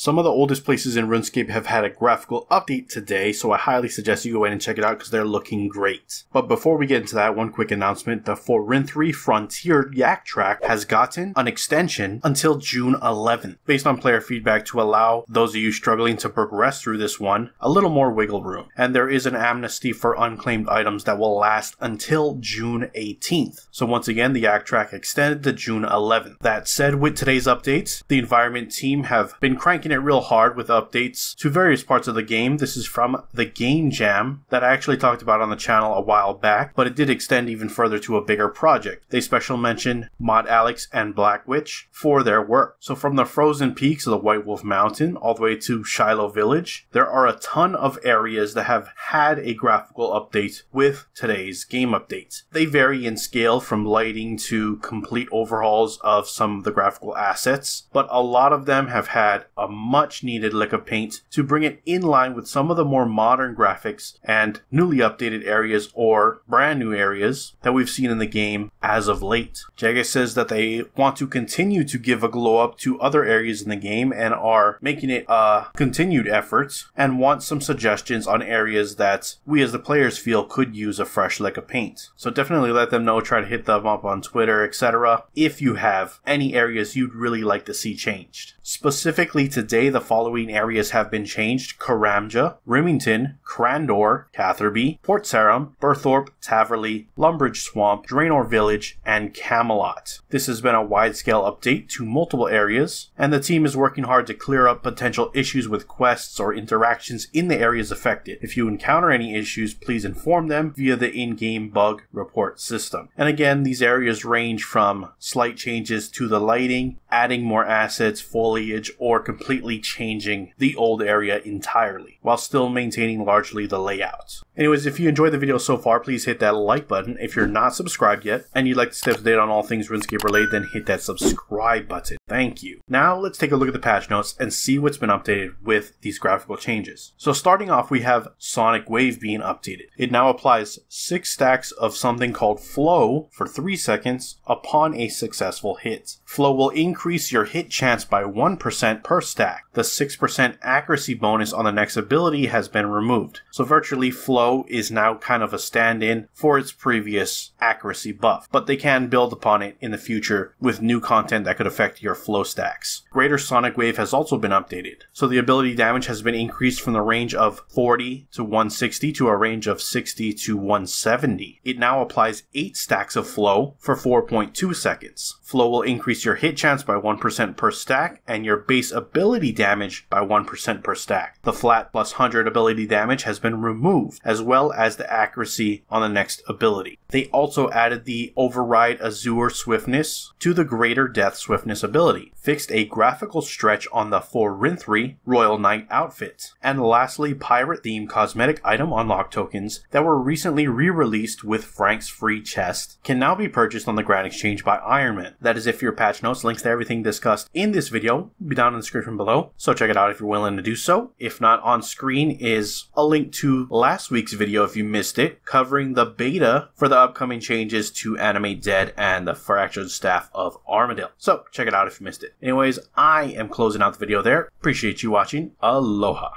Some of the oldest places in RuneScape have had a graphical update today, so I highly suggest you go in and check it out because they're looking great. But before we get into that, one quick announcement. The For Rune 3 Frontier Yak track has gotten an extension until June 11th, based on player feedback to allow those of you struggling to progress through this one a little more wiggle room. And there is an amnesty for unclaimed items that will last until June 18th. So once again, the Yak track extended to June 11th. That said, with today's updates, the environment team have been cranking it real hard with updates to various parts of the game. This is from the Game Jam that I actually talked about on the channel a while back, but it did extend even further to a bigger project. They special mention Mod Alex and Black Witch for their work. So from the frozen peaks of the White Wolf Mountain all the way to Shiloh Village, there are a ton of areas that have had a graphical update with today's game update. They vary in scale from lighting to complete overhauls of some of the graphical assets, but a lot of them have had a much needed lick of paint to bring it in line with some of the more modern graphics and newly updated areas or brand new areas that we've seen in the game as of late. Jaga says that they want to continue to give a glow up to other areas in the game and are making it a continued effort and want some suggestions on areas that we as the players feel could use a fresh lick of paint. So definitely let them know, try to hit them up on Twitter, etc. if you have any areas you'd really like to see changed. Specifically today, the following areas have been changed: Karamja, Remington, Crandor, Catherby, Port Sarum, Burthorpe, Taverley, Lumbridge Swamp, Draenor Village, and Camelot. This has been a wide-scale update to multiple areas, and the team is working hard to clear up potential issues with quests or interactions in the areas affected. If you encounter any issues, please inform them via the in-game bug report system. And again, these areas range from slight changes to the lighting, adding more assets, foliage, or completely changing the old area entirely, while still maintaining largely the layout. Anyways, if you enjoyed the video so far, please hit that like button. If you're not subscribed yet and you'd like to stay up to date on all things RuneScape related, then hit that subscribe button. Thank you. Now let's take a look at the patch notes and see what's been updated with these graphical changes. So starting off, we have Sonic Wave being updated. It now applies 6 stacks of something called Flow for 3 seconds upon a successful hit. Flow will increase your hit chance by 1% per stack. The 6% accuracy bonus on the next ability has been removed. So virtually Flow is now kind of a stand-in for its previous accuracy buff, but they can build upon it in the future with new content that could affect your Flow stacks. Greater Sonic Wave has also been updated. So the ability damage has been increased from the range of 40 to 160 to a range of 60 to 170. It now applies 8 stacks of Flow for 4.2 seconds. Flow will increase your hit chance by 1% per stack and your base ability damage by 1% per stack. The flat plus 100 ability damage has been removed, as well as the accuracy on the next ability. They also added the Override Azure Swiftness to the Greater Death Swiftness ability, fixed a graphical stretch on the For Rune 3 Royal Knight outfit, and lastly, pirate themed cosmetic item unlock tokens that were recently re-released with Frank's free chest can now be purchased on the Grand Exchange by Ironman. That is it for your patch notes. Links to everything discussed in this video will be down in the description below, so check it out if you're willing to do so. If not, on screen is a link to last week's video if you missed it, covering the beta for the upcoming changes to Animate Dead and the Fractured Staff of Armadale. So check it out if you missed it. Anyways, I am closing out the video there. Appreciate you watching. Aloha.